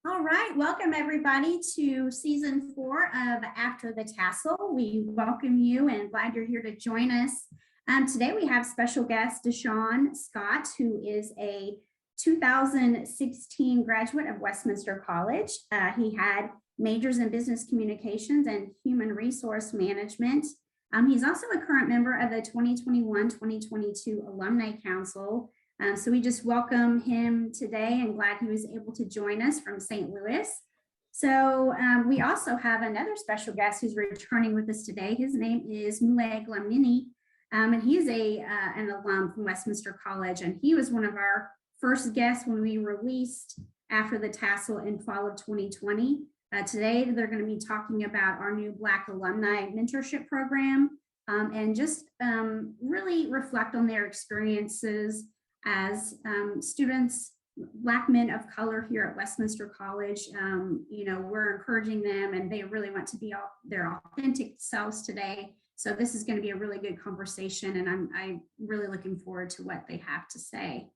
All right, welcome everybody to season 4 of After the Tassel. We welcome you and glad you're here to join us. Today we have special guest DaShaun Scott, who is a 2016 graduate of Westminster College. He had majors in business communications and human resource management. He's also a current member of the 2021-2022 Alumni Council. So we just welcome him today and glad he was able to join us from St. Louis. So we also have another special guest who's returning with us today. His name is Mulay Glamini, and he's an alum from Westminster College, and he was one of our first guests when we released After the Tassel in fall of 2020. Today, they're going to be talking about our new Black Alumni Mentorship Program and just really reflect on their experiences as students, Black men of color here at Westminster College. We're encouraging them and they really want to be their authentic selves today. So this is going to be a really good conversation and I'm really looking forward to what they have to say.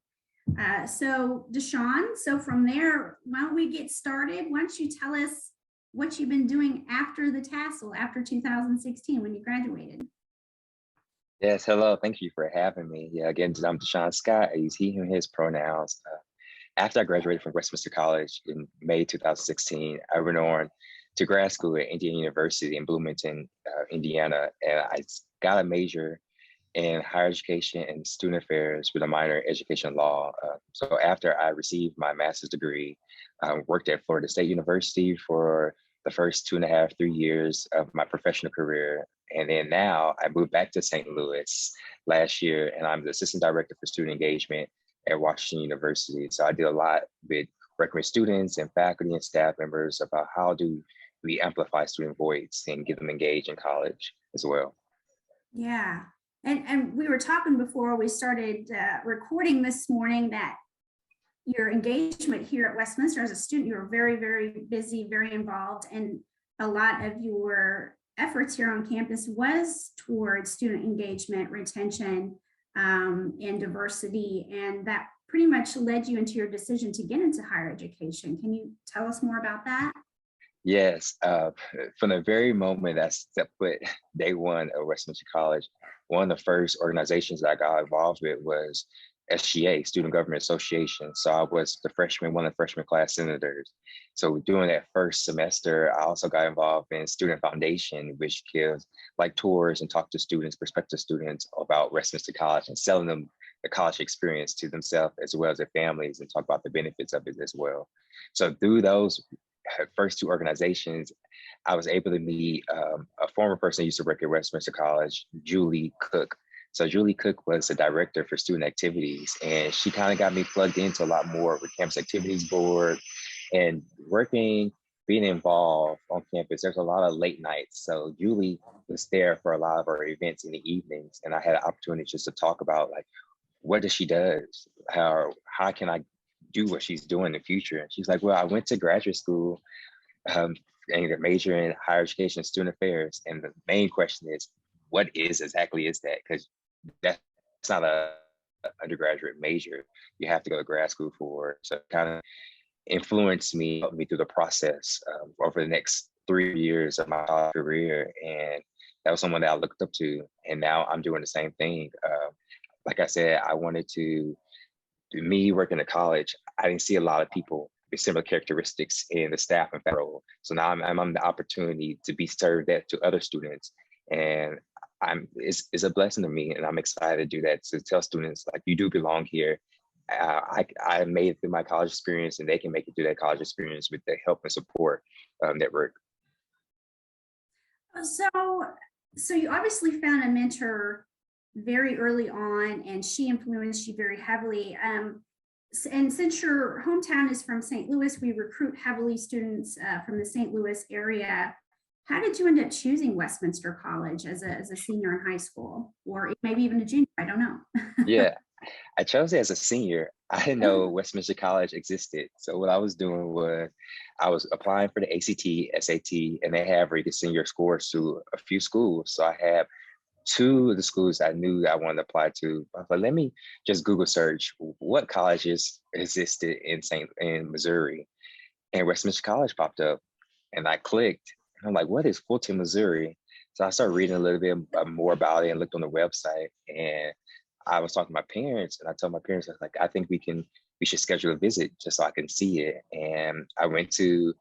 So DaShaun, so from there, why don't we get started? Why don't you tell us what you've been doing after the tassel, after 2016 when you graduated? Yes, hello. Thank you for having me. Yeah, again, I'm DaShaun Scott. I use he, him, his pronouns. After I graduated from Westminster College in May 2016, I went on to grad school at Indiana University in Bloomington, Indiana, and I got a major in higher education and student affairs with a minor in education law. So after I received my master's degree, I worked at Florida State University for the first 2.5, 3 years of my professional career. And then now I moved back to St. Louis last year, and I'm the assistant director for student engagement at Washington University. So I did a lot with working with students and faculty and staff members about how do we amplify student voice and get them engaged in college as well. Yeah, and we were talking before we started recording this morning that your engagement here at Westminster as a student, you were very, very busy, very involved, and a lot of your efforts here on campus was towards student engagement, retention, and diversity, and that pretty much led you into your decision to get into higher education. Can you tell us more about that? Yes, from the very moment I stepped foot day one at Westminster College, one of the first organizations that I got involved with was SGA, Student Government Association. So I was one of the freshman class senators. So during that first semester, I also got involved in Student Foundation, which gives like tours and talk to students, prospective students about Westminster College and selling them the college experience to themselves as well as their families and talk about the benefits of it as well. So through those first two organizations, I was able to meet a former person who used to work at Westminster College, Julie Cook. So Julie Cook was the director for student activities, and she kind of got me plugged into a lot more with campus activities board and being involved on campus. There's a lot of late nights. So Julie was there for a lot of our events in the evenings, and I had an opportunity just to talk about like, what does she does? How can I do what she's doing in the future? And she's like, well, I went to graduate school and a major in higher education and student affairs. And the main question is, what exactly is that? Because that's not a undergraduate major. You have to go to grad school for. So it kind of influenced me, helped me through the process over the next 3 years of my college career. And that was someone that I looked up to. And now I'm doing the same thing. Like I said, I wanted to, me working at college, I didn't see a lot of people with similar characteristics in the staff and faculty. So now I'm on the opportunity to be served that to other students. And it's a blessing to me, and I'm excited to do that, to tell students like, you do belong here. I made it through my college experience, and they can make it through that college experience with the help and support network. So you obviously found a mentor very early on, and she influenced you very heavily. And since your hometown is from St. Louis, we recruit heavily students from the St. Louis area. How did you end up choosing Westminster College as a senior in high school, or maybe even a junior? I don't know. Yeah, I chose it as a senior. I didn't know Westminster College existed. So what I was doing was I was applying for the ACT, SAT, and they have where you can send your scores to a few schools. So I have 2 of the schools I knew that I wanted to apply to. I was like, let me just Google search what colleges existed in Missouri. and Westminster College popped up, and I clicked, and I'm like, what is Fulton, Missouri? So I started reading a little bit more about it and looked on the website, and I was talking to my parents, and I told my parents, I was like, I think we should schedule a visit just so I can see it. And I went to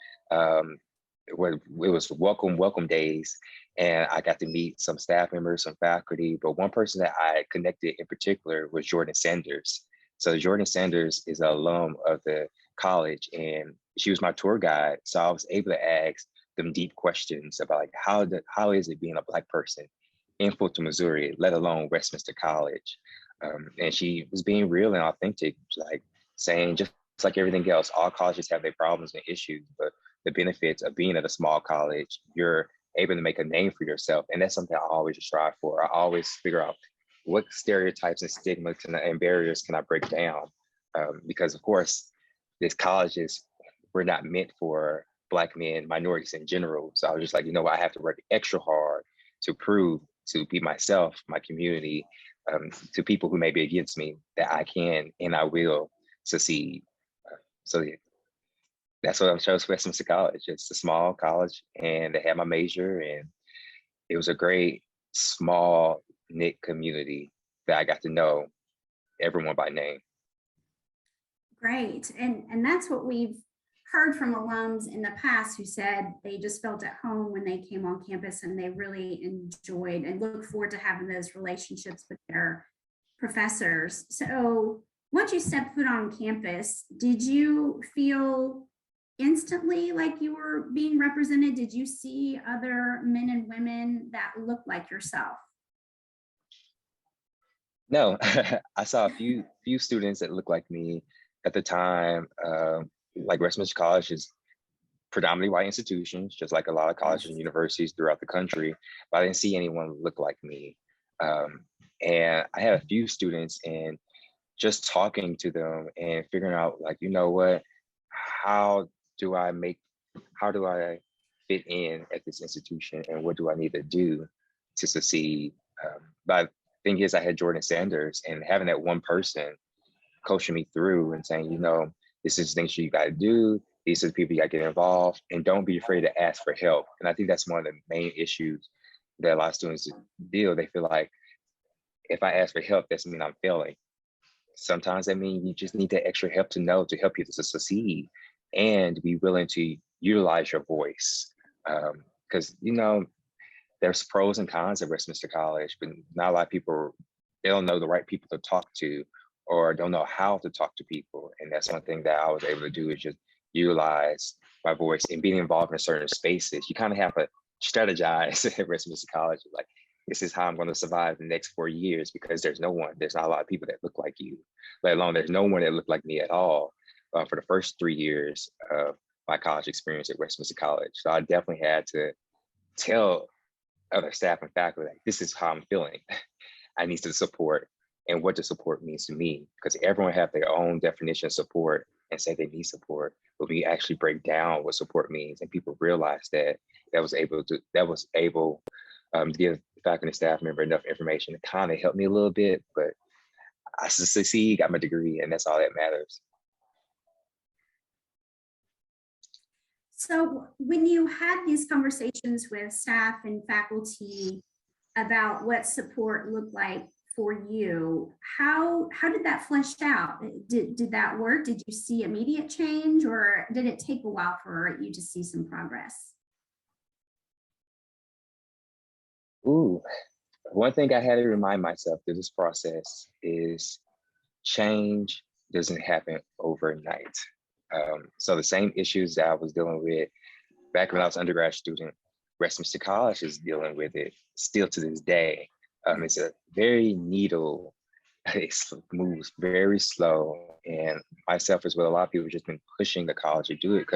where it was welcome days, and I got to meet some staff members, some faculty, but one person that I connected in particular was Jordan Sanders. So Jordan Sanders is an alum of the college, and she was my tour guide. So I was able to ask them deep questions about like how is it being a Black person in Fulton, Missouri, let alone Westminster College. And she was being real and authentic, like saying just like everything else, all colleges have their problems and issues, but the benefits of being at a small college, you're able to make a name for yourself. And that's something I always strive for. I always figure out what stereotypes and stigmas and barriers can I break down? Because of course, these colleges were not meant for Black men, minorities in general. So I was just like, you know what, I have to work extra hard to prove to be myself, my community, to people who may be against me, that I can and I will succeed. So yeah, that's what I chose Westminster College. It's a small college, and they had my major, and it was a great small knit community that I got to know everyone by name. Great. And that's what we've heard from alums in the past who said they just felt at home when they came on campus, and they really enjoyed and look forward to having those relationships with their professors. So once you stepped foot on campus, did you feel instantly like you were being represented? Did you see other men and women that looked like yourself? No, I saw a few students that looked like me at the time. Like Westminster College is predominantly white institutions, just like a lot of colleges and universities throughout the country, but I didn't see anyone look like me. And I had a few students, and just talking to them and figuring out like, you know what, how do I fit in at this institution, and what do I need to do to succeed? But the thing is, I had Jordan Sanders, and having that one person coaching me through and saying, you know, this is things you got to do. These are the people you got to get involved, and don't be afraid to ask for help. And I think that's one of the main issues that a lot of students deal. They feel like if I ask for help, that's mean I'm failing. Sometimes that means you just need that extra help to help you to succeed and be willing to utilize your voice. Because, you know, there's pros and cons at Westminster College, but not a lot of people, they don't know the right people to talk to, or don't know how to talk to people. And that's one thing that I was able to do, is just utilize my voice and being involved in certain spaces. You kind of have to strategize at Westminster College, like, this is how I'm going to survive the next 4 years, because there's not a lot of people that look like you, let alone there's no one that looked like me at all for the first 3 years of my college experience at Westminster College. So I definitely had to tell other staff and faculty, like, this is how I'm feeling. I need the support, and what the support means to me, because everyone have their own definition of support and say they need support. But we actually break down what support means, and people realize that was able to give faculty and staff member enough information to kind of help me a little bit. But I succeed, got my degree, and that's all that matters. So when you had these conversations with staff and faculty about what support looked like for you, how did that flesh out? Did that work? Did you see immediate change, or did it take a while for you to see some progress? Ooh, one thing I had to remind myself through this process is change doesn't happen overnight. So the same issues that I was dealing with back when I was an undergrad student, Westminster College is dealing with it still to this day. It's a very needle, it moves very slow. And myself as well, a lot of people have just been pushing the college to do it.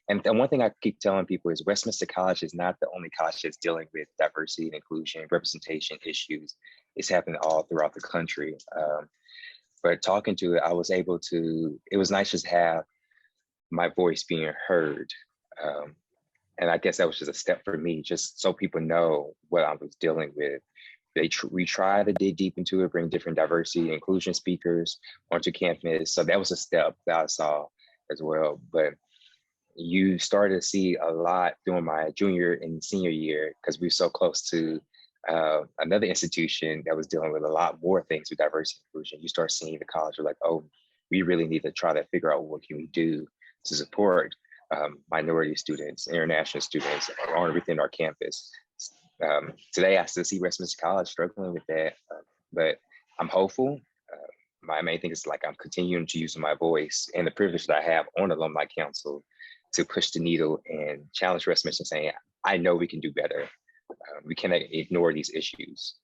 And one thing I keep telling people is Westminster College is not the only college that's dealing with diversity and inclusion, representation issues. It's happening all throughout the country. But talking to it, it was nice just to have my voice being heard. And I guess that was just a step for me, just so people know what I was dealing with. We try to dig deep into it, bring different diversity and inclusion speakers onto campus. So that was a step that I saw as well. But you started to see a lot during my junior and senior year because we were so close to another institution that was dealing with a lot more things with diversity and inclusion. You start seeing the college, you're like, oh, we really need to try to figure out what can we do to support minority students, international students on within our campus. Today, I still see Westminster College struggling with that, but I'm hopeful. My main thing is like I'm continuing to use my voice and the privilege that I have on Alumni Council to push the needle and challenge Westminster, saying, I know we can do better. We cannot ignore these issues.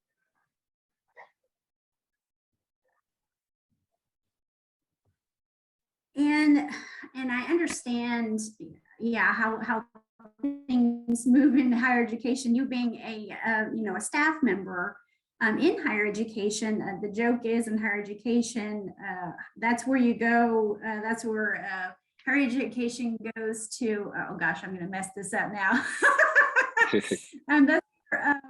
And I understand, yeah, how things move in higher education. You being a staff member in higher education, the joke is in higher education, that's where you go. That's where higher education goes to. Oh gosh, I'm going to mess this up now. That's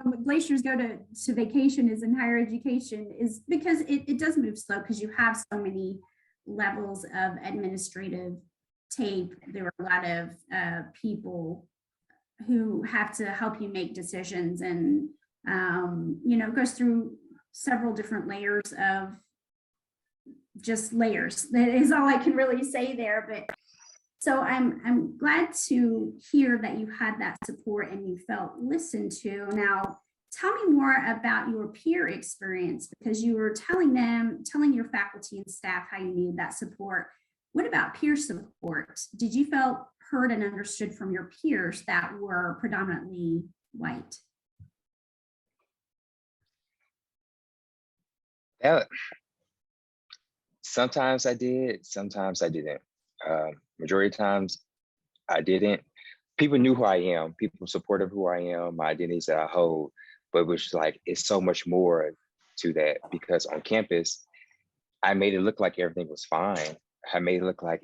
where glaciers go to vacation is in higher education, is because it does move slow because you have so many levels of administrative tape. There are a lot of people who have to help you make decisions, and it goes through several different layers of just layers. That is all I can really say there. But so I'm glad to hear that you had that support and you felt listened to. Now, tell me more about your peer experience, because you were telling your faculty and staff how you needed that support. What about peer support? Did you feel heard and understood from your peers that were predominantly white? Yeah, sometimes I did, sometimes I didn't. Majority of times I didn't. People knew who I am, people were supportive of who I am, my identities that I hold, but it was like, it's so much more to that, because on campus, I made it look like everything was fine. I made it look like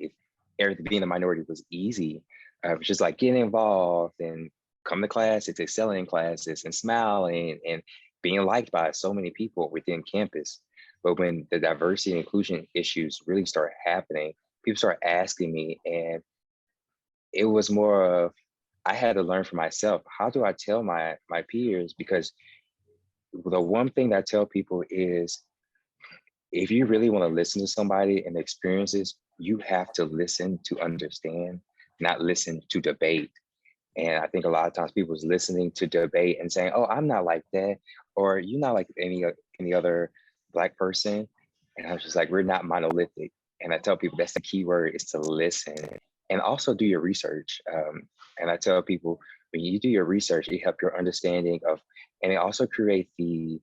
everything being a minority was easy. It was just like getting involved and coming to classes, excelling in classes and smiling and being liked by so many people within campus. But when the diversity and inclusion issues really start happening, people start asking me, and it was more of, I had to learn for myself. How do I tell my peers? Because the one thing that I tell people is, if you really want to listen to somebody and the experiences, you have to listen to understand, not listen to debate. And I think a lot of times people is listening to debate and saying, oh, I'm not like that, or you're not like any other Black person. And I was just like, we're not monolithic. And I tell people that's the key word, is to listen and also do your research. And I tell people, when you do your research, it helps your understanding of, and it also creates the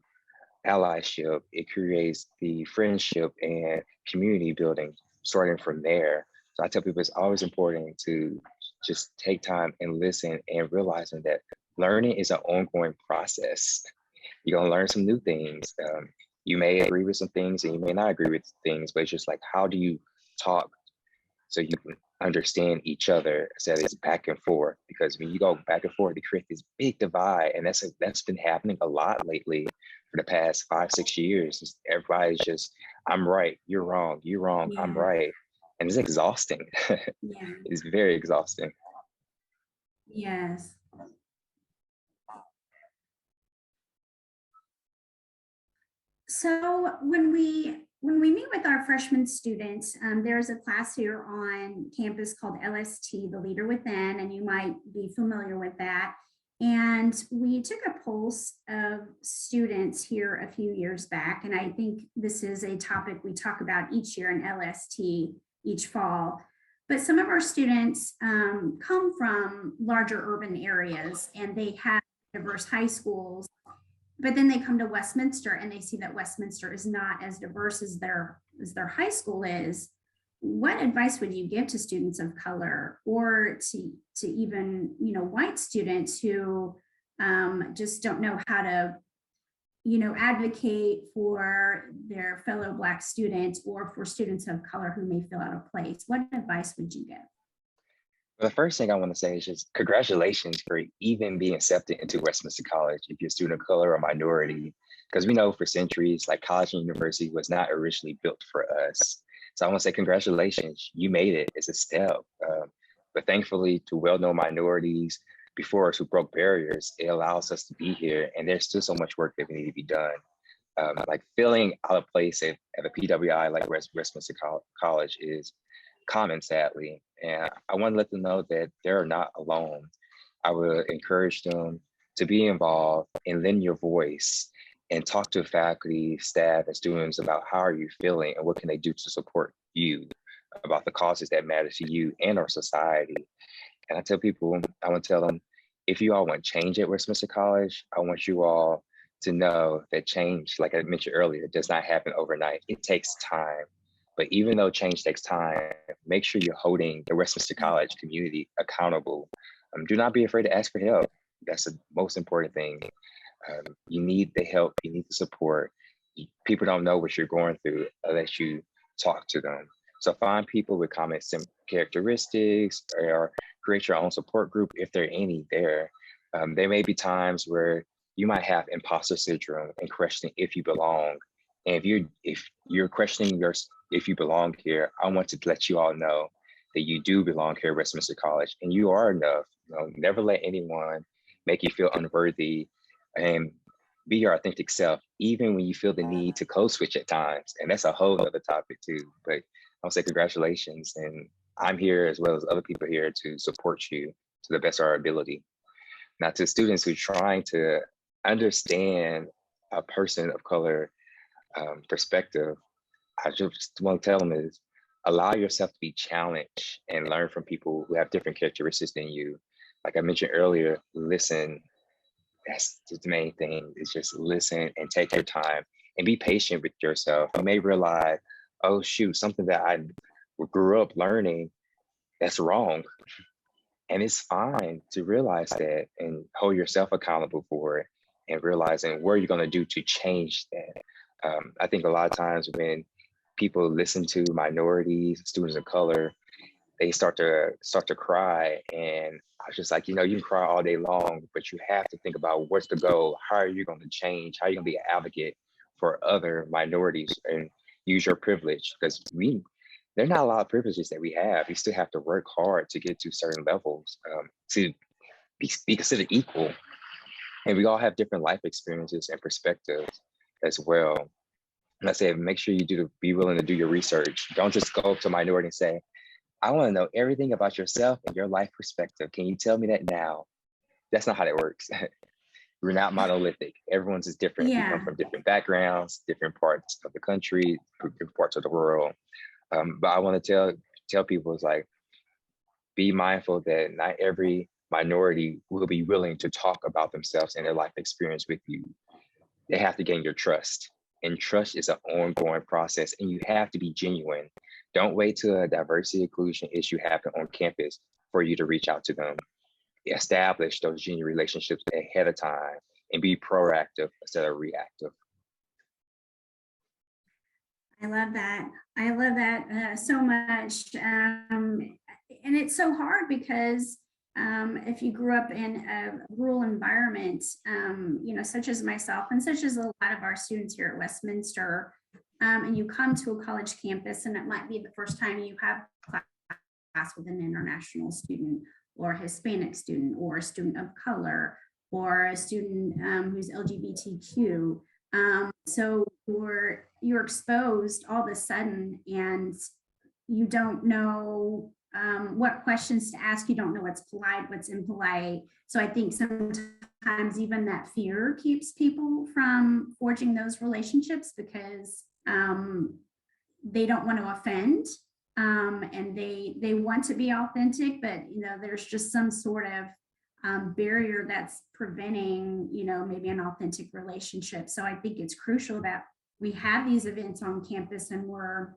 allyship, it creates the friendship and community building starting from there. So I tell people it's always important to just take time and listen, and realizing that learning is an ongoing process. You're gonna learn some new things. You may agree with some things and you may not agree with things, but it's just like, how do you talk so you can understand each other, so it's back and forth? Because when you go back and forth, it creates this big divide, and that's been happening a lot lately for the past 5-6 years. Everybody's just, I'm right, you're wrong, yeah. I'm right. And it's exhausting. Yeah. It's very exhausting. Yes. So when we meet with our freshman students, there's a class here on campus called LST, the Leader Within, and you might be familiar with that. And we took a pulse of students here a few years back, and I think this is a topic we talk about each year in LST, each fall. But some of our students come from larger urban areas, and they have diverse high schools. But then they come to Westminster and they see that Westminster is not as diverse as their high school is. What advice would you give to students of color, or to even white students who just don't know how to advocate for their fellow Black students, or for students of color who may feel out of place? What advice would you give? The first thing I want to say is just congratulations for even being accepted into Westminster College if you're a student of color or minority, because we know for centuries, like college and university was not originally built for us. So I want to say congratulations, you made it. It's a step. But thankfully, to well-known minorities before us who broke barriers, it allows us to be here. And there's still so much work that we need to be done. Like feeling out of place at a PWI like Westminster College is common, sadly. And I want to let them know that they're not alone. I would encourage them to be involved and lend your voice and talk to faculty, staff, and students about how are you feeling and what can they do to support you about the causes that matter to you and our society. And I tell people, I want to tell them, if you all want change at Westminster College, I want you all to know that change, like I mentioned earlier, does not happen overnight. It takes time. But even though change takes time, make sure you're holding the Westminster College community accountable. Do not be afraid to ask for help. That's the most important thing. You need the help, you need the support. People don't know what you're going through unless you talk to them. So find people with common characteristics or create your own support group if there are any there. There may be times where you might have imposter syndrome and questioning if you belong. And if you're questioning if you belong here, I want to let you all know that you do belong here at Westminster College and you are enough. Never let anyone make you feel unworthy, and be your authentic self, even when you feel the need to code switch at times. And that's a whole other topic too. But I'll say congratulations. And I'm here as well as other people here to support you to the best of our ability. Now to students who are trying to understand a person of color perspective, I just want to tell them is allow yourself to be challenged and learn from people who have different characteristics than you. Like I mentioned earlier, listen. That's the main thing, is just listen and take your time and be patient with yourself. You may realize, oh shoot, something that I grew up learning, that's wrong. And it's fine to realize that and hold yourself accountable for it and realizing what you're going to do to change that. I think a lot of times when people listen to minorities, students of color, they start to cry. And I was just like, you can cry all day long, but you have to think about what's the goal? How are you going to change? How are you going to be an advocate for other minorities and use your privilege? Because there are not a lot of privileges that we have. We still have to work hard to get to certain levels to be considered equal. And we all have different life experiences and perspectives as well. And I say, make sure you be willing to do your research. Don't just go up to a minority and say, I want to know everything about yourself and your life perspective. Can you tell me that now? That's not how that works. We're not monolithic. Everyone's is different. Yeah. We come from different backgrounds, different parts of the country, different parts of the world. But I want to tell people, is like, be mindful that not every minority will be willing to talk about themselves and their life experience with you. They have to gain your trust. And trust is an ongoing process, and you have to be genuine. Don't wait till a diversity inclusion issue happens on campus for you to reach out to them. Establish those genuine relationships ahead of time and be proactive instead of reactive. I love that. I love that so much. And it's so hard because if you grew up in a rural environment, such as myself and such as a lot of our students here at Westminster, and you come to a college campus and it might be the first time you have class with an international student or a Hispanic student or a student of color or a student who's LGBTQ. So you're exposed all of a sudden and you don't know what questions to ask. You don't know what's polite, what's impolite. So I think sometimes even that fear keeps people from forging those relationships because they don't want to offend and they want to be authentic, but there's just some sort of barrier that's preventing maybe an authentic relationship. So I think it's crucial that we have these events on campus and we're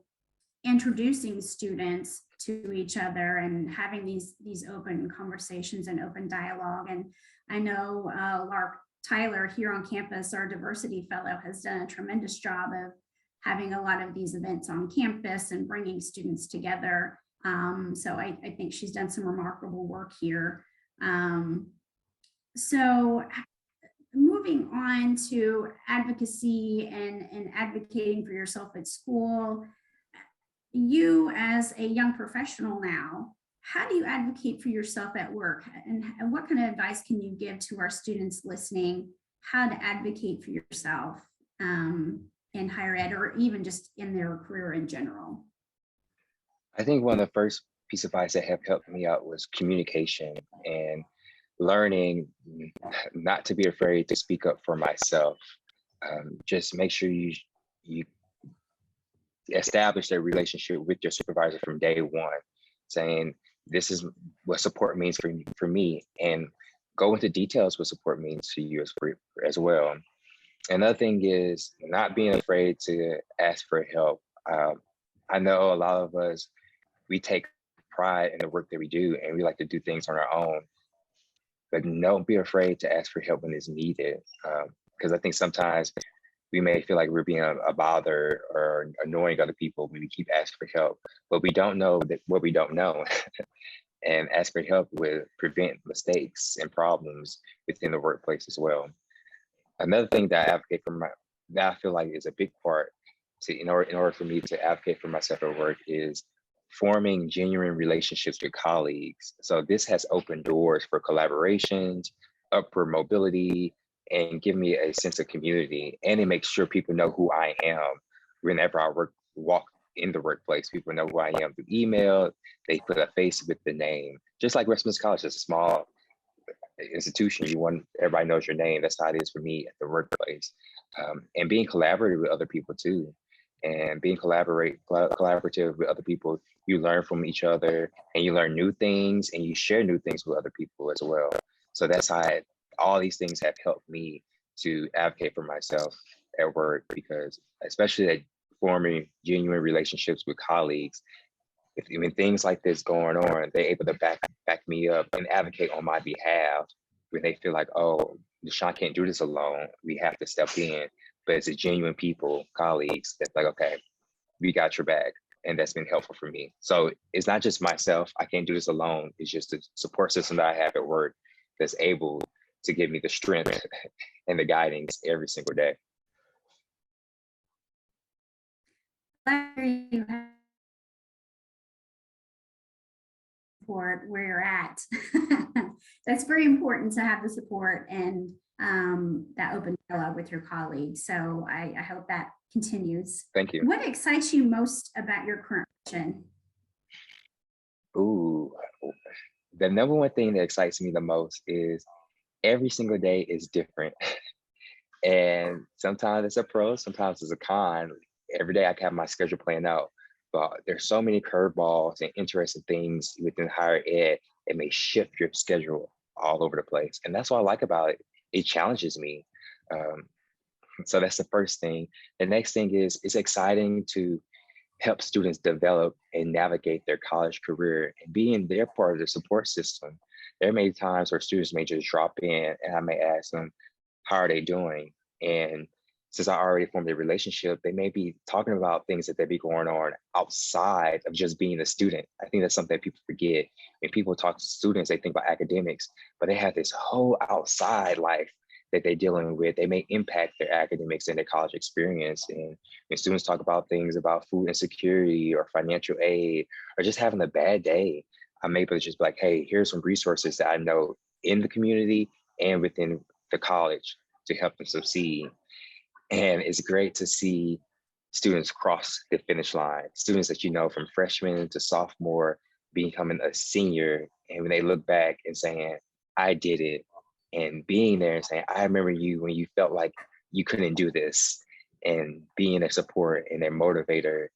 introducing students to each other and having these open conversations and open dialogue. And I know Lark Tyler here on campus, our diversity fellow, has done a tremendous job of having a lot of these events on campus and bringing students together. So I think she's done some remarkable work here. So moving on to advocacy and advocating for yourself at school, you as a young professional now, how do you advocate for yourself at work? And what kind of advice can you give to our students listening, how to advocate for yourself in higher ed or even just in their career in general? I think one of the first piece of advice that have helped me out was communication and learning not to be afraid to speak up for myself. Just make sure you establish a relationship with your supervisor from day one, saying this is what support means for me, and go into details what support means to you as well. Another thing is not being afraid to ask for help. I know a lot of us, we take pride in the work that we do and we like to do things on our own, but don't be afraid to ask for help when it's needed. Because I think sometimes we may feel like we're being a bother or annoying other people when we keep asking for help, but we don't know that what we don't know. And ask for help will prevent mistakes and problems within the workplace as well. Another thing that I advocate for that I feel like is a big part in order for me to advocate for myself at work is forming genuine relationships with colleagues. So this has opened doors for collaborations, upward mobility, and give me a sense of community. And it makes sure people know who I am whenever I walk in the workplace. People know who I am through email. They put a face with the name. Just like Westminster College is a small institution, everybody knows your name. That's how it is for me at the workplace. And being collaborative with other people too. And being collaborative with other people, you learn from each other and you learn new things and you share new things with other people as well. So that's how all these things have helped me to advocate for myself at work, because especially at forming genuine relationships with colleagues, when things like this going on, they're able to back me up and advocate on my behalf when they feel like, oh, DaShaun can't do this alone. We have to step in. But it's a genuine people, colleagues, that's like, okay, we got your back. And that's been helpful for me. So it's not just myself. I can't do this alone. It's just the support system that I have at work that's able to give me the strength and the guidance every single day. Support where you're at. That's very important to have the support and that open dialogue with your colleagues. So I hope that continues. Thank you. What excites you most about your current position? Ooh, the number one thing that excites me the most is every single day is different. And sometimes it's a pro, sometimes it's a con. Every day I can have my schedule planned out, but there's so many curveballs and interesting things within higher ed. It may shift your schedule all over the place. And that's what I like about it. It challenges me. So that's the first thing. The next thing is it's exciting to help students develop and navigate their college career and being their part of the support system. There may be times where students may just drop in and I may ask them, how are they doing? And since I already formed a relationship, they may be talking about things that they be going on outside of just being a student. I think that's something that people forget. When people talk to students, they think about academics, but they have this whole outside life that they're dealing with. They may impact their academics and their college experience. And when students talk about things about food insecurity or financial aid, or just having a bad day, I'm able to just be like, hey, here's some resources that I know in the community and within the college to help them succeed. And it's great to see students cross the finish line, students that you know from freshman to sophomore becoming a senior. And when they look back and saying, I did it, and being there and saying, I remember you when you felt like you couldn't do this, and being their support and their motivator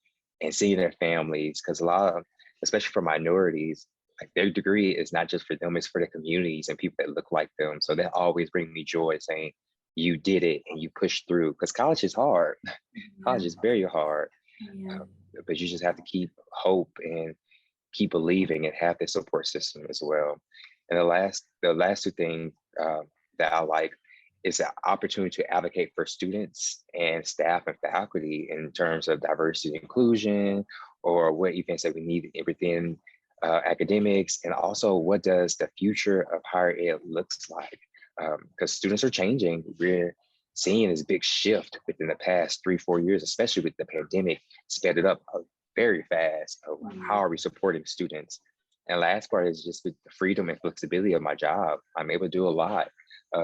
and seeing their families, because a lot of, especially for minorities, like their degree is not just for them, it's for the communities and people that look like them. So that always brings me joy, saying you did it and you pushed through, because college is hard. College is very hard, but you just have to keep hope and keep believing and have the support system as well. And the last two things that I like is the opportunity to advocate for students and staff and faculty in terms of diversity and inclusion, or what events that we need within academics, and also what does the future of higher ed looks like, because students are changing. We're seeing this big shift within the past 3-4 years, especially with the pandemic, sped it up very fast. How are we supporting students? And last part is just with the freedom and flexibility of my job. I'm able to do a lot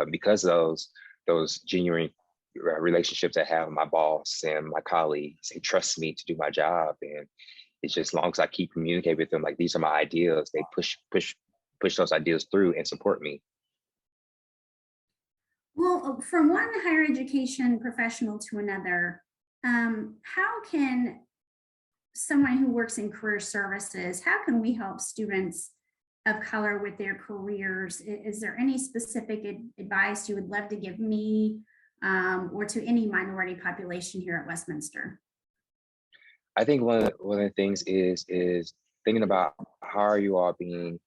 because of those genuine relationships I have with my boss and my colleagues. They trust me to do my job, and it's just as long as I keep communicating with them, like these are my ideas, they push those ideas through and support me. Well, from one higher education professional to another, how can someone who works in career services, how can we help students of color with their careers? Is there any specific advice you would love to give me or to any minority population here at Westminster? I think one of the things is thinking about how are you all being,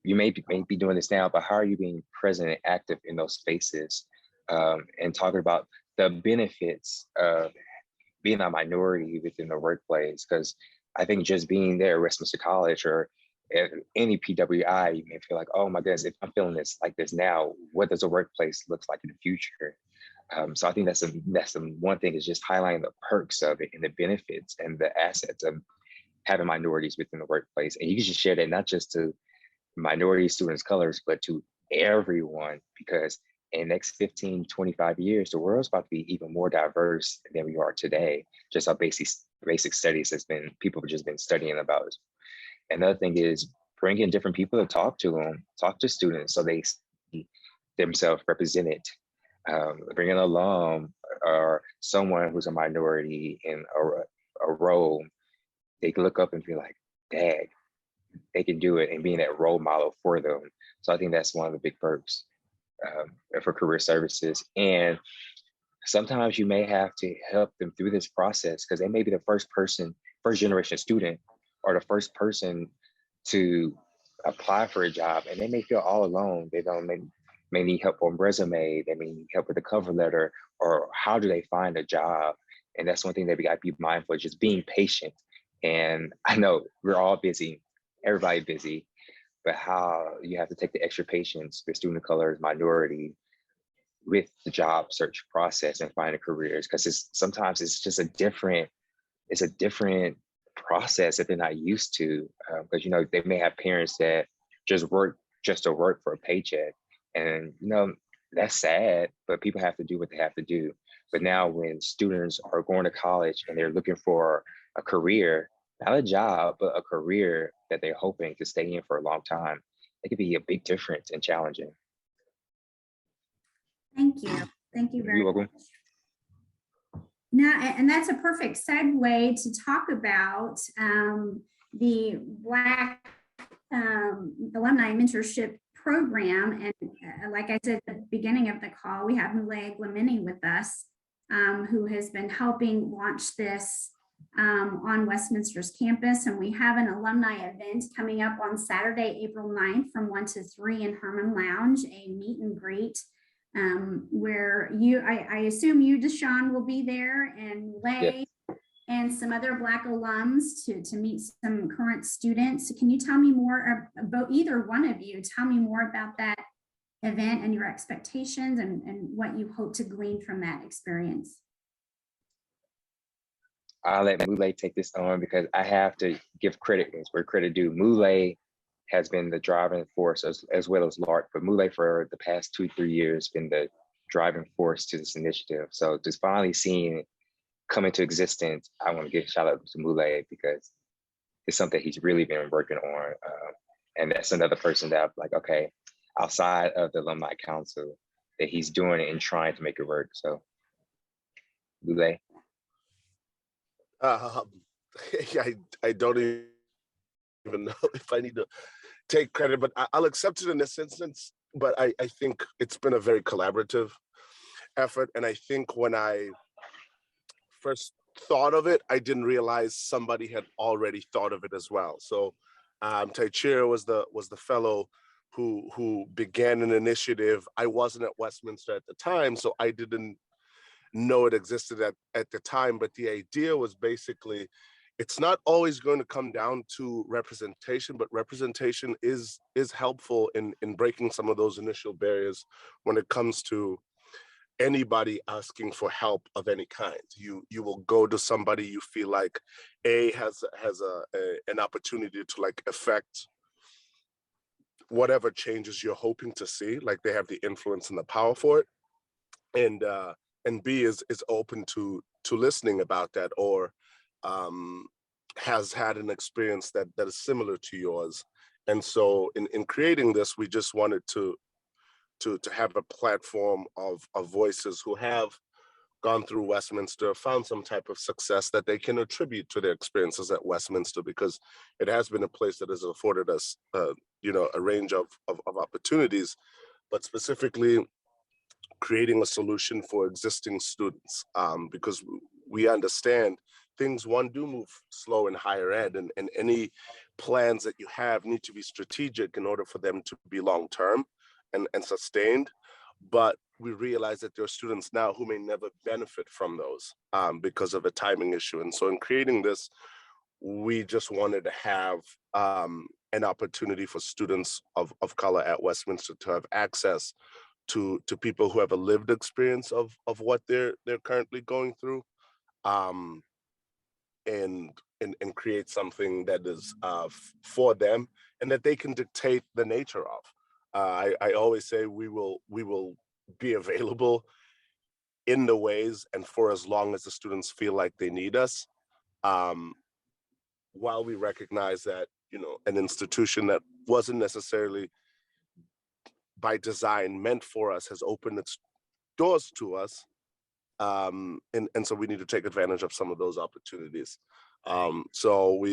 you may be doing this now, but how are you being present and active in those spaces, and talking about the benefits of being a minority within the workplace. Because I think just being there at Westminster College or at any PWI, you may feel like, oh my goodness, if I'm feeling this like this now, what does a workplace look like in the future? So I think that's the one thing, is just highlighting the perks of it and the benefits and the assets of having minorities within the workplace. And you can just share that not just to minority students, colors, but to everyone, because in the next 15, 25 years, the world's about to be even more diverse than we are today. Just how basic studies people have just been studying about. Another thing is bringing different people to talk to students so they see themselves represented. Bring an alum or someone who's a minority in a role, they can look up and be like, dang, they can do it, and being that role model for them. So I think that's one of the big perks for career services. And sometimes you may have to help them through this process because they may be the first generation student, or the first person to apply for a job, and they may feel all alone. They may need help on resume, they may need help with a cover letter, or how do they find a job? And that's one thing that we got to be mindful of, just being patient. And I know we're all busy, everybody busy, but how you have to take the extra patience with student of color, minority, with the job search process and finding careers, because sometimes it's just a different process that they're not used to, because they may have parents that just work to work for a paycheck, and that's sad, but people have to do what they have to do. But now when students are going to college and they're looking for a career, not a job, but a career that they're hoping to stay in for a long time, it could be a big difference and challenging. Thank you. Thank you very You're much. welcome. Now, and that's a perfect segue to talk about the Black Alumni Mentorship Program. And like I said at the beginning of the call, we have Mulay Glamini with us, who has been helping launch this on Westminster's campus. And we have an alumni event coming up on Saturday, April 9th from 1 to 3 in Herman Lounge, a meet and greet where I assume you, DaShaun, will be there, and Lay, yes, and some other Black alums to meet some current students. Can you tell me more about, either one of you, tell me more about that event and your expectations and what you hope to glean from that experience? I'll let Mulay take this on because I have to give credit where credit due. Mulay has been the driving force as well as Lark, but Mulay for the past 2-3 years been the driving force to this initiative. So just finally seeing it come into existence, I want to give a shout out to Mulay because it's something he's really been working on. And that's another person that I'm like, okay, outside of the alumni council, that he's doing it and trying to make it work. So Mulay. I don't even know if I need to take credit, but I'll accept it in this instance. But I think it's been a very collaborative effort. And I think when I first thought of it, I didn't realize somebody had already thought of it as well. So Taichira was the fellow who began an initiative. I wasn't at Westminster at the time, so I didn't know it existed at the time. But the idea was basically, it's not always going to come down to representation, but representation is helpful in breaking some of those initial barriers when it comes to anybody asking for help of any kind. You will go to somebody you feel like has an opportunity to like affect whatever changes you're hoping to see, like they have the influence and the power for it, and B is open to listening about that, or has had an experience that is similar to yours. And so in creating this, we just wanted to have a platform of voices who have gone through Westminster, found some type of success that they can attribute to their experiences at Westminster, because it has been a place that has afforded us, a range of opportunities, but specifically creating a solution for existing students, because we understand things, do move slow in higher ed, and any plans that you have need to be strategic in order for them to be long-term and sustained. But we realize that there are students now who may never benefit from those because of a timing issue. And so in creating this, we just wanted to have an opportunity for students of color at Westminster to have access to people who have a lived experience of what they're currently going through, and create something that is for them and that they can dictate the nature of. I always say we will be available in the ways and for as long as the students feel like they need us, while we recognize that, an institution that wasn't necessarily by design meant for us has opened its doors to us, and so we need to take advantage of some of those opportunities. So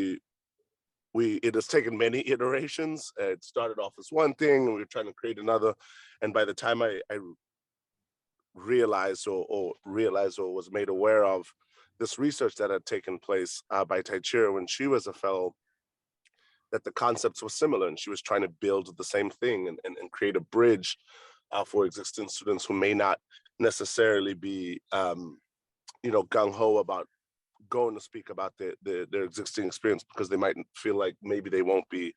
it has taken many iterations. It started off as one thing, and we were trying to create another. And by the time I realized or was made aware of this research that had taken place by Taichira when she was a fellow, that the concepts were similar, and she was trying to build the same thing and create a bridge for existing students who may not necessarily be, gung-ho about going to speak about their existing experience, because they might feel like maybe they won't be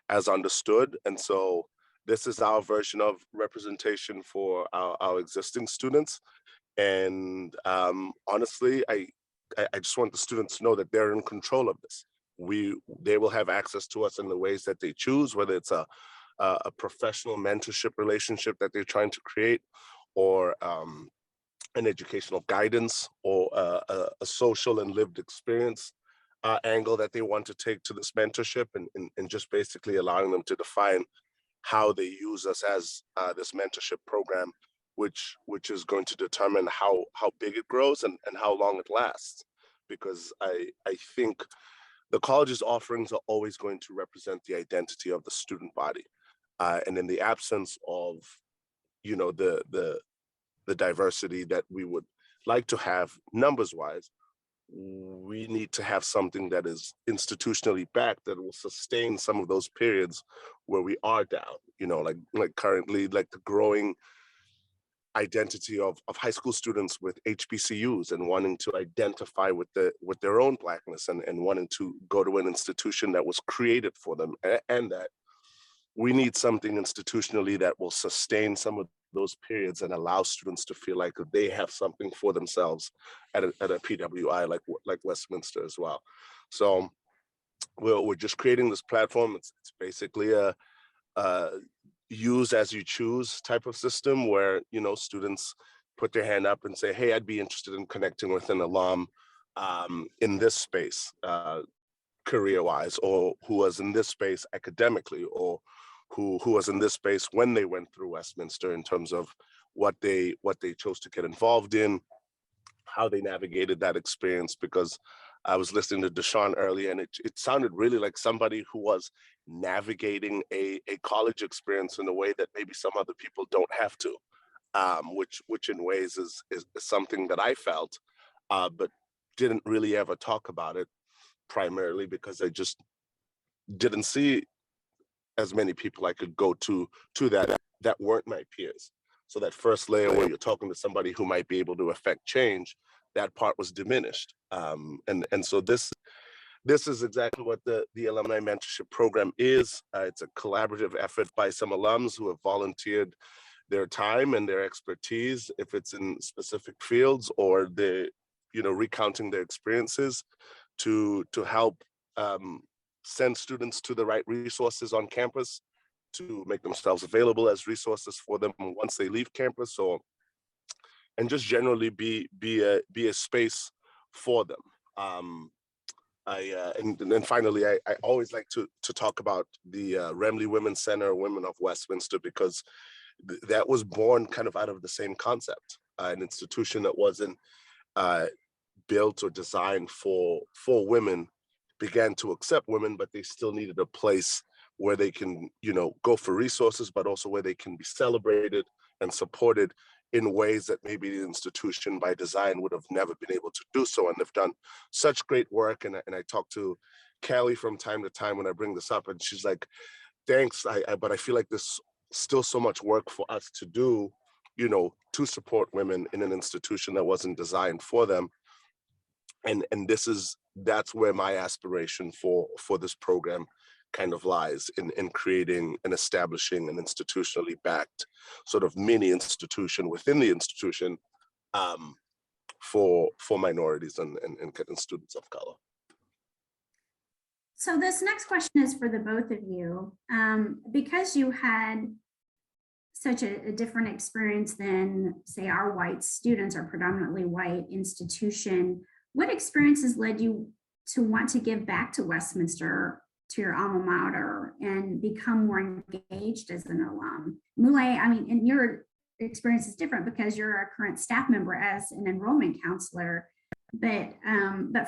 as understood. And so this is our version of representation for our existing students. And honestly, I just want the students to know that they're in control of this. They will have access to us in the ways that they choose, whether it's a professional mentorship relationship that they're trying to create, or an educational guidance, or a social and lived experience angle that they want to take to this mentorship, and just basically allowing them to define how they use us as this mentorship program, which is going to determine how big it grows and how long it lasts. Because I think the college's offerings are always going to represent the identity of the student body. And in the absence of, the diversity that we would like to have numbers-wise, we need to have something that is institutionally backed that will sustain some of those periods where we are down, like currently, like the growing identity of high school students with HBCUs and wanting to identify with their own Blackness, and wanting to go to an institution that was created for them, and that we need something institutionally that will sustain some of those periods and allow students to feel like they have something for themselves at a PWI like Westminster as well. So we're just creating this platform. It's basically a use as you choose type of system where, students put their hand up and say, hey, I'd be interested in connecting with an alum in this space, career-wise, or who was in this space academically, or who was in this space when they went through Westminster, in terms of what they chose to get involved in, how they navigated that experience. Because I was listening to DaShaun earlier, and it sounded really like somebody who was navigating a college experience in a way that maybe some other people don't have to, which in ways is something that I felt, but didn't really ever talk about it, primarily because I just didn't see as many people I could go to that weren't my peers. So that first layer where you're talking to somebody who might be able to affect change, that part was diminished. And so this is exactly what the Alumni Mentorship Program is. It's a collaborative effort by some alums who have volunteered their time and their expertise, if it's in specific fields, or the recounting their experiences, to help send students to the right resources on campus to make themselves available as resources for them once they leave campus, and just generally be a space for them. And finally, I always like to talk about the Remley Women's Center, Women of Westminster, because that was born kind of out of the same concept, an institution that wasn't built or designed for women began to accept women, but they still needed a place where they can, go for resources, but also where they can be celebrated and supported in ways that maybe the institution by design would have never been able to do so. And they've done such great work. And I talk to Callie from time to time when I bring this up, and she's like, thanks, but I feel like there's still so much work for us to do, to support women in an institution that wasn't designed for them. And that's where my aspiration for this program kind of lies, in creating and establishing an institutionally backed sort of mini institution within the institution for minorities and students of color. So this next question is for the both of you. Because you had such a different experience than, say, our white students, or predominantly white institution, what experiences led you to want to give back to Westminster, to your alma mater, and become more engaged as an alum? Mulay, I mean, and your experience is different because you're a current staff member as an enrollment counselor, but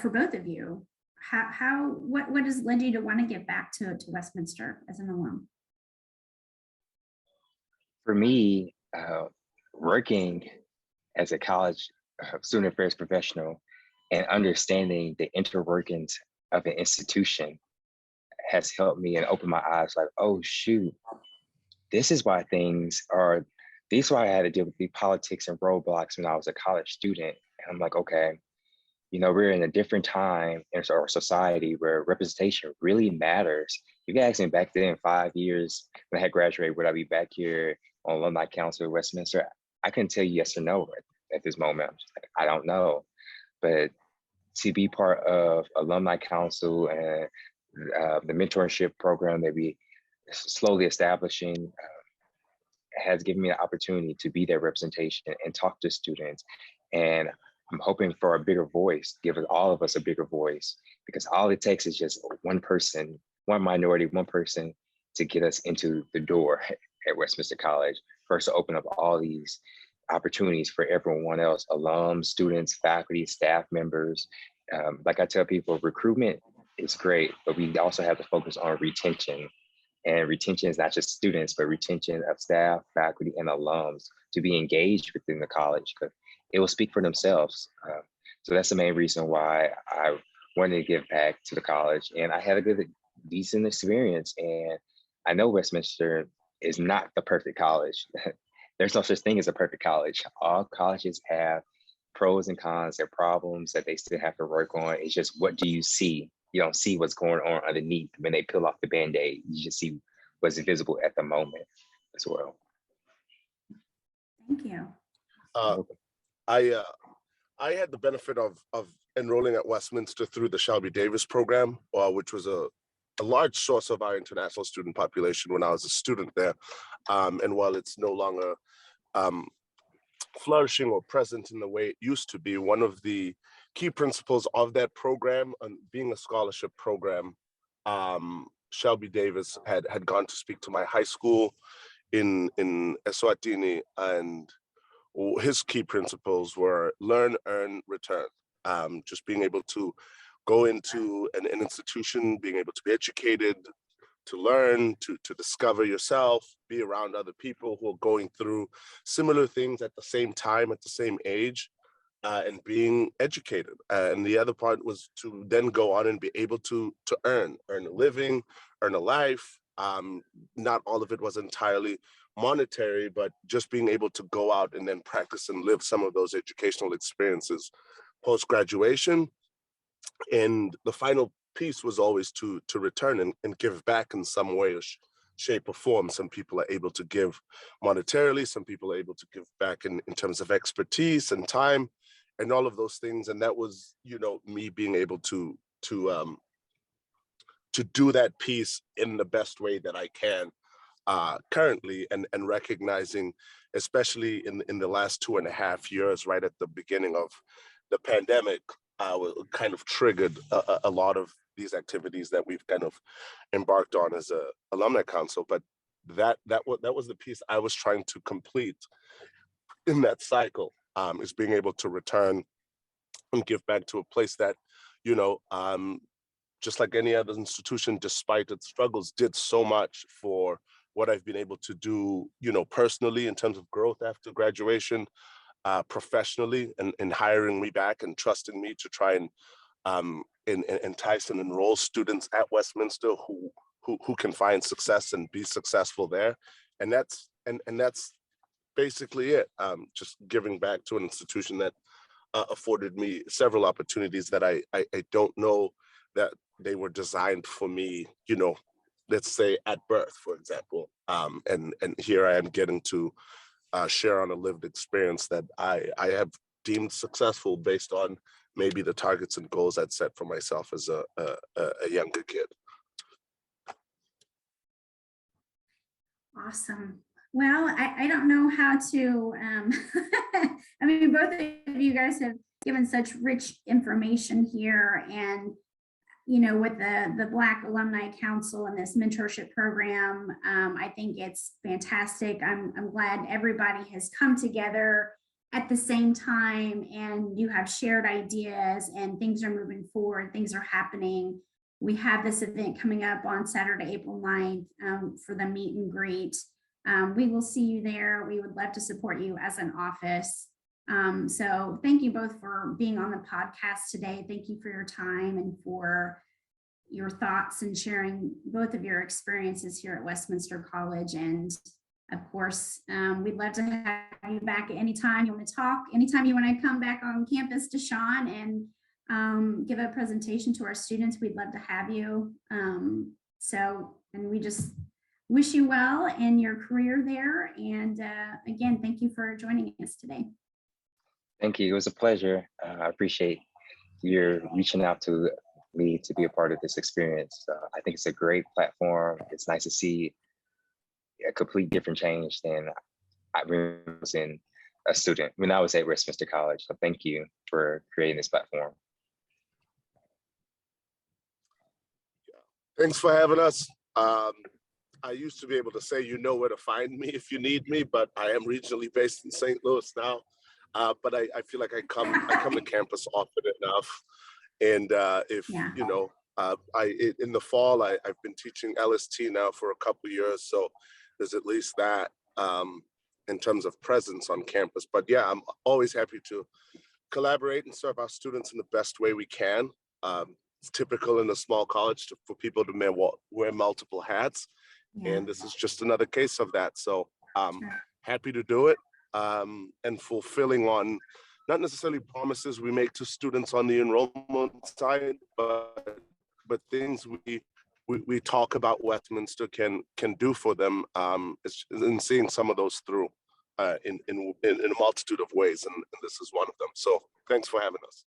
for both of you, what has led you to want to give back to Westminster as an alum? For me, working as a college student affairs professional and understanding the interworkings of an institution has helped me and opened my eyes, like, oh shoot, this is why I had to deal with the politics and roadblocks when I was a college student. And I'm like, okay, we're in a different time in our society where representation really matters. You can ask me back then, 5 years when I had graduated, would I be back here on alumni council at Westminster? I couldn't tell you yes or no at this moment. I'm just like, I don't know. But to be part of alumni council and the mentorship program that we slowly establishing has given me the opportunity to be their representation and talk to students. And I'm hoping for a bigger voice, give all of us a bigger voice, because all it takes is just one person, one minority, one person to get us into the door at Westminster College, first to open up all these opportunities for everyone else, alums, students, faculty, staff members. Like I tell people, recruitment is great, but we also have to focus on retention. And retention is not just students, but retention of staff, faculty, and alums to be engaged within the college, because it will speak for themselves. So that's the main reason why I wanted to give back to the college. And I had a decent experience. And I know Westminster is not the perfect college. There's no such thing as a perfect college. All colleges have pros and cons, their problems that they still have to work on. It's just, what do you see? You don't see what's going on underneath when they peel off the Band-Aid. You just see what's visible at the moment as well. Thank you. I had the benefit of enrolling at Westminster through the Shelby Davis program, which was a large source of our international student population when I was a student there. And while it's no longer flourishing or present in the way it used to be, one of the key principles of that program, and being a scholarship program, Shelby Davis had gone to speak to my high school in Eswatini, and his key principles were learn, earn, return. Just being able to go into an institution, being able to be educated, to learn, to discover yourself, be around other people who are going through similar things at the same time, at the same age, and being educated. And the other part was to then go on and be able to earn a living, earn a life. Not all of it was entirely monetary, but just being able to go out and then practice and live some of those educational experiences post-graduation. And the final piece was always to return and give back in some way or shape or form. Some people are able to give monetarily, some people are able to give back in terms of expertise and time and all of those things. And that was, me being able to do that piece in the best way that I can currently, and recognizing, especially in the last 2.5 years, right at the beginning of the pandemic, kind of triggered a lot of these activities that we've kind of embarked on as a alumni council. But that was the piece I was trying to complete in that cycle, is being able to return and give back to a place that, you know, just like any other institution, despite its struggles, did so much for what I've been able to do, you know, personally in terms of growth after graduation, professionally, and hiring me back and trusting me to try and entice and enroll students at Westminster who can find success and be successful there. And that's basically it. Just giving back to an institution that afforded me several opportunities that I don't know that they were designed for me, you know, let's say at birth, for example. And here I am getting to share on a lived experience that I have deemed successful based on maybe the targets and goals I'd set for myself as a younger kid. Awesome. Well, I don't know how to, I mean, both of you guys have given such rich information here, and, you know, with the Black Alumni Council and this mentorship program, I think it's fantastic. I'm glad everybody has come together at the same time, and you have shared ideas, and things are moving forward, things are happening. We have this event coming up on Saturday, April 9th, for the meet and greet. We will see you there. We would love to support you as an office. So thank you both for being on the podcast today. Thank you for your time and for your thoughts and sharing both of your experiences here at Westminster College. And of course, we'd love to have you back at any time you want to talk, anytime you want to come back on campus, DaShaun, and give a presentation to our students. We'd love to have you. And we just wish you well in your career there. And again, thank you for joining us today. Thank you. It was a pleasure. I appreciate your reaching out to me to be a part of this experience. I think it's a great platform. It's nice to see a complete different change than I was in a student when I was at Westminster College. So thank you for creating this platform. Thanks for having us. I used to be able to say, you know where to find me if you need me, but I am regionally based in St. Louis now. But I feel like I come to campus often enough. And you know, in the fall, I've been teaching LST now for a couple of years. So there's at least that in terms of presence on campus. But yeah, I'm always happy to collaborate and serve our students in the best way we can. It's typical in a small college for people to wear multiple hats. Yeah. And this is just another case of that. So happy to do it, and fulfilling on not necessarily promises we make to students on the enrollment side, but things we talk about Westminster can do for them, and seeing some of those through in a multitude of ways, and this is one of them. So thanks for having us.